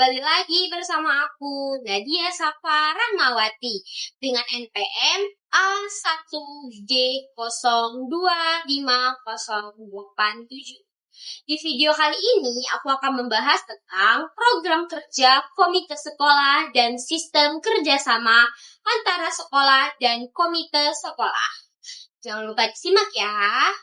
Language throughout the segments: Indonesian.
Kembali lagi bersama aku, Nadia Safa Rahmawati, dengan NPM A1J025087. Di video kali ini, aku akan membahas tentang program kerja komite sekolah dan sistem kerjasama antara sekolah dan komite sekolah. Jangan lupa disimak ya.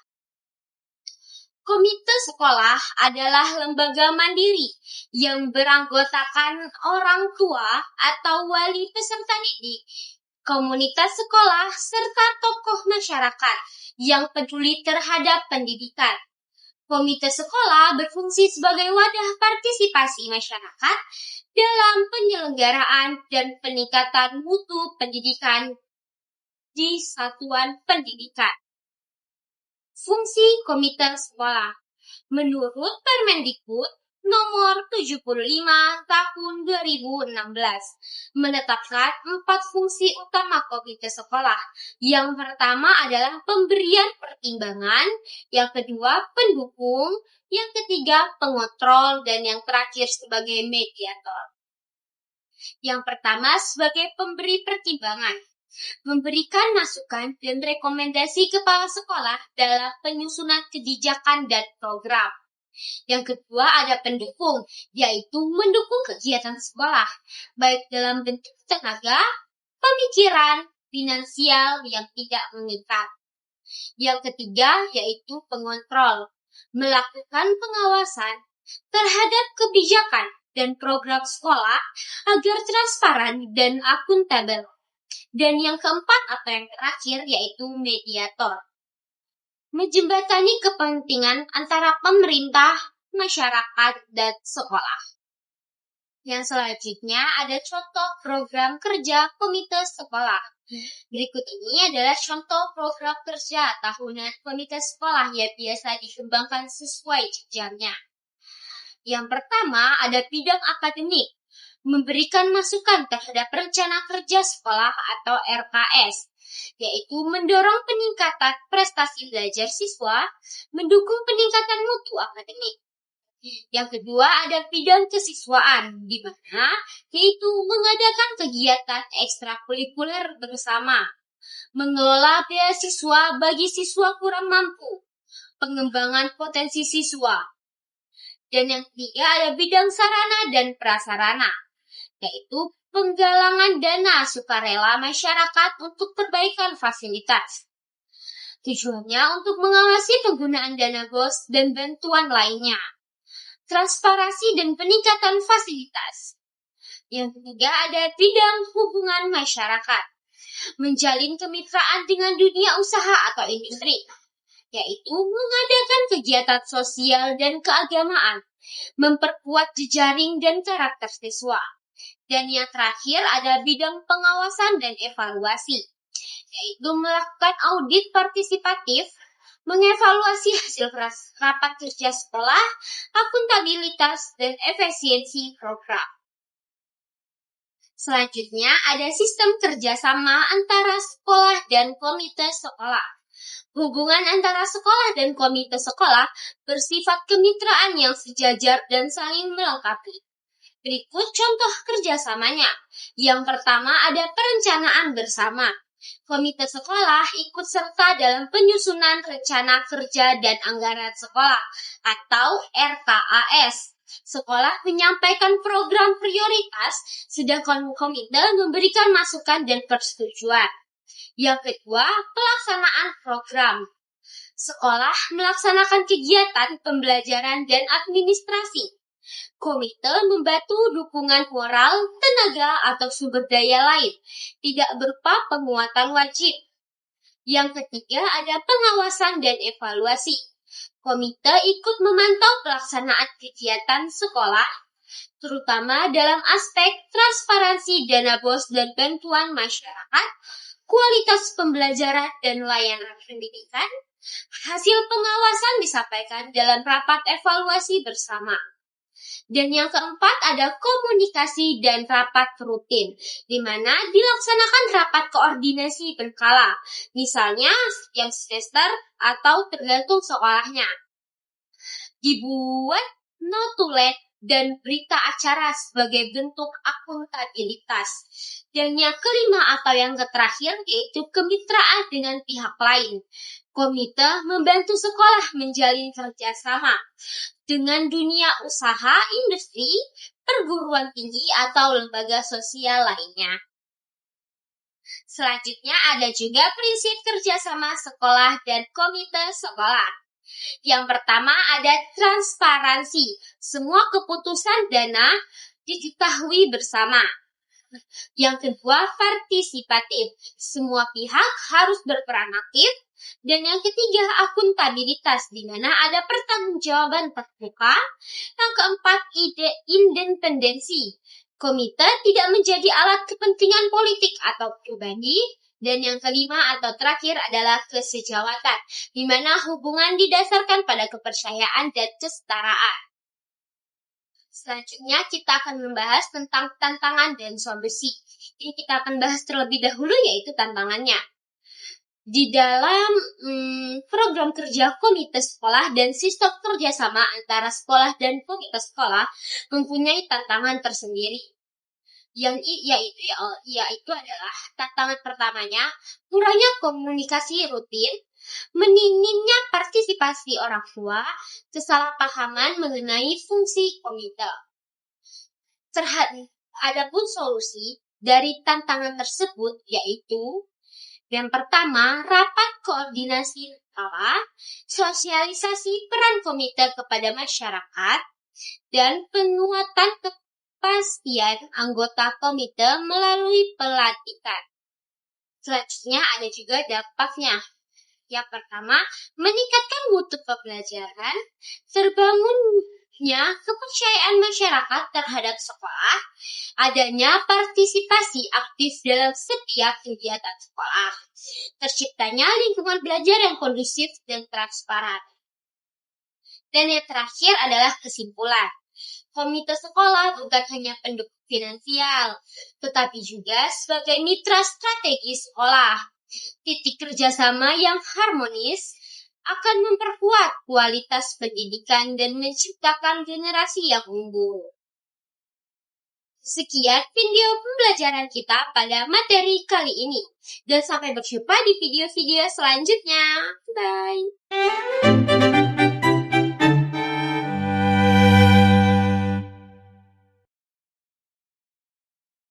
Komite sekolah adalah lembaga mandiri yang beranggotakan orang tua atau wali peserta didik, komunitas sekolah, serta tokoh masyarakat yang peduli terhadap pendidikan. Komite sekolah berfungsi sebagai wadah partisipasi masyarakat dalam penyelenggaraan dan peningkatan mutu pendidikan di satuan pendidikan. Fungsi komite sekolah. Menurut Permendikbud nomor 75 tahun 2016 menetapkan 4 fungsi utama komite sekolah. Yang pertama adalah pemberian pertimbangan, yang kedua pendukung, yang ketiga pengontrol, dan yang terakhir sebagai mediator. Yang pertama sebagai pemberi pertimbangan. Memberikan masukan dan rekomendasi kepala sekolah dalam penyusunan kebijakan dan program. Yang kedua ada pendukung, yaitu mendukung kegiatan sekolah, baik dalam bentuk tenaga, pemikiran, finansial yang tidak mengikat. Yang ketiga yaitu pengontrol, melakukan pengawasan terhadap kebijakan dan program sekolah agar transparan dan akuntabel. Dan yang keempat atau yang terakhir yaitu mediator. Menjembatani kepentingan antara pemerintah, masyarakat, dan sekolah. Yang selanjutnya ada contoh program kerja komite sekolah. Berikut ini adalah contoh program kerja tahunan komite sekolah yang biasa dikembangkan sesuai jenjangnya. Yang pertama ada bidang akademik. Memberikan masukan terhadap rencana kerja sekolah atau RKS, yaitu mendorong peningkatan prestasi belajar siswa, mendukung peningkatan mutu akademik. Yang kedua ada bidang kesiswaan, di mana yaitu mengadakan kegiatan ekstrakurikuler bersama, mengelola beasiswa bagi siswa kurang mampu, pengembangan potensi siswa. Dan yang ketiga ada bidang sarana dan prasarana, yaitu penggalangan dana sukarela masyarakat untuk perbaikan fasilitas. Tujuannya untuk mengawasi penggunaan dana BOS dan bantuan lainnya. Transparansi dan peningkatan fasilitas. Yang ketiga ada bidang hubungan masyarakat. Menjalin kemitraan dengan dunia usaha atau industri, yaitu mengadakan kegiatan sosial dan keagamaan, memperkuat jejaring dan karakter siswa. Dan yang terakhir ada bidang pengawasan dan evaluasi, yaitu melakukan audit partisipatif, mengevaluasi hasil rapat kerja sekolah, akuntabilitas, dan efisiensi program. Selanjutnya ada sistem kerjasama antara sekolah dan komite sekolah. Hubungan antara sekolah dan komite sekolah bersifat kemitraan yang sejajar dan saling melengkapi. Berikut contoh kerjasamanya. Yang pertama ada perencanaan bersama. Komite sekolah ikut serta dalam penyusunan rencana kerja dan anggaran sekolah atau RKAS. Sekolah menyampaikan program prioritas, sedangkan komite memberikan masukan dan persetujuan. Yang kedua, pelaksanaan program. Sekolah melaksanakan kegiatan pembelajaran dan administrasi. Komite membantu dukungan moral, tenaga, atau sumber daya lain, tidak berupa penguatan wajib. Yang ketiga ada pengawasan dan evaluasi. Komite ikut memantau pelaksanaan kegiatan sekolah, terutama dalam aspek transparansi dana BOS dan bantuan masyarakat, kualitas pembelajaran dan layanan pendidikan. Hasil pengawasan disampaikan dalam rapat evaluasi bersama. Dan yang keempat ada komunikasi dan rapat rutin, di mana dilaksanakan rapat koordinasi berkala, misalnya setiap semester atau tergantung sekolahnya. Dibuat notulen dan berita acara sebagai bentuk akuntabilitas. Dan yang kelima atau yang terakhir yaitu kemitraan dengan pihak lain. Komite membantu sekolah menjalin kerjasama dengan dunia usaha, industri, perguruan tinggi, atau lembaga sosial lainnya. Selanjutnya ada juga prinsip kerjasama sekolah dan komite sekolah. Yang pertama ada transparansi. Semua keputusan dana diketahui bersama. Yang kedua, partisipatif. Semua pihak harus berperan aktif. Dan yang ketiga, akuntabilitas, di mana ada pertanggungjawaban terbuka. Yang keempat, independensi. Komite tidak menjadi alat kepentingan politik atau pribadi. Dan yang kelima atau terakhir adalah kesejawatan, di mana hubungan didasarkan pada kepercayaan dan kesetaraan. Selanjutnya kita akan membahas tentang tantangan dan solusi. Ini kita akan bahas terlebih dahulu yaitu tantangannya. Di dalam program kerja komite sekolah dan sistem kerjasama antara sekolah dan komite sekolah mempunyai tantangan tersendiri. Yaitu adalah tantangan pertamanya, kurangnya komunikasi rutin, minimnya partisipasi orang tua, kesalahpahaman mengenai fungsi komite. Adapun solusi dari tantangan tersebut yaitu yang pertama, rapat koordinasi sekolah, sosialisasi peran komite kepada masyarakat, dan penguatan kepastian anggota komite melalui pelatihan. Selanjutnya ada juga dampaknya. Yang pertama, meningkatkan mutu pembelajaran, terbangunnya kepercayaan masyarakat terhadap sekolah, adanya partisipasi aktif dalam setiap kegiatan sekolah, terciptanya lingkungan belajar yang kondusif dan transparan. Dan yang terakhir adalah kesimpulan. Komite sekolah bukan hanya pendukung finansial, tetapi juga sebagai mitra strategis sekolah. Titik kerjasama yang harmonis akan memperkuat kualitas pendidikan dan menciptakan generasi yang unggul. Sekian video pembelajaran kita pada materi kali ini. Dan sampai berjumpa di video-video selanjutnya. Bye!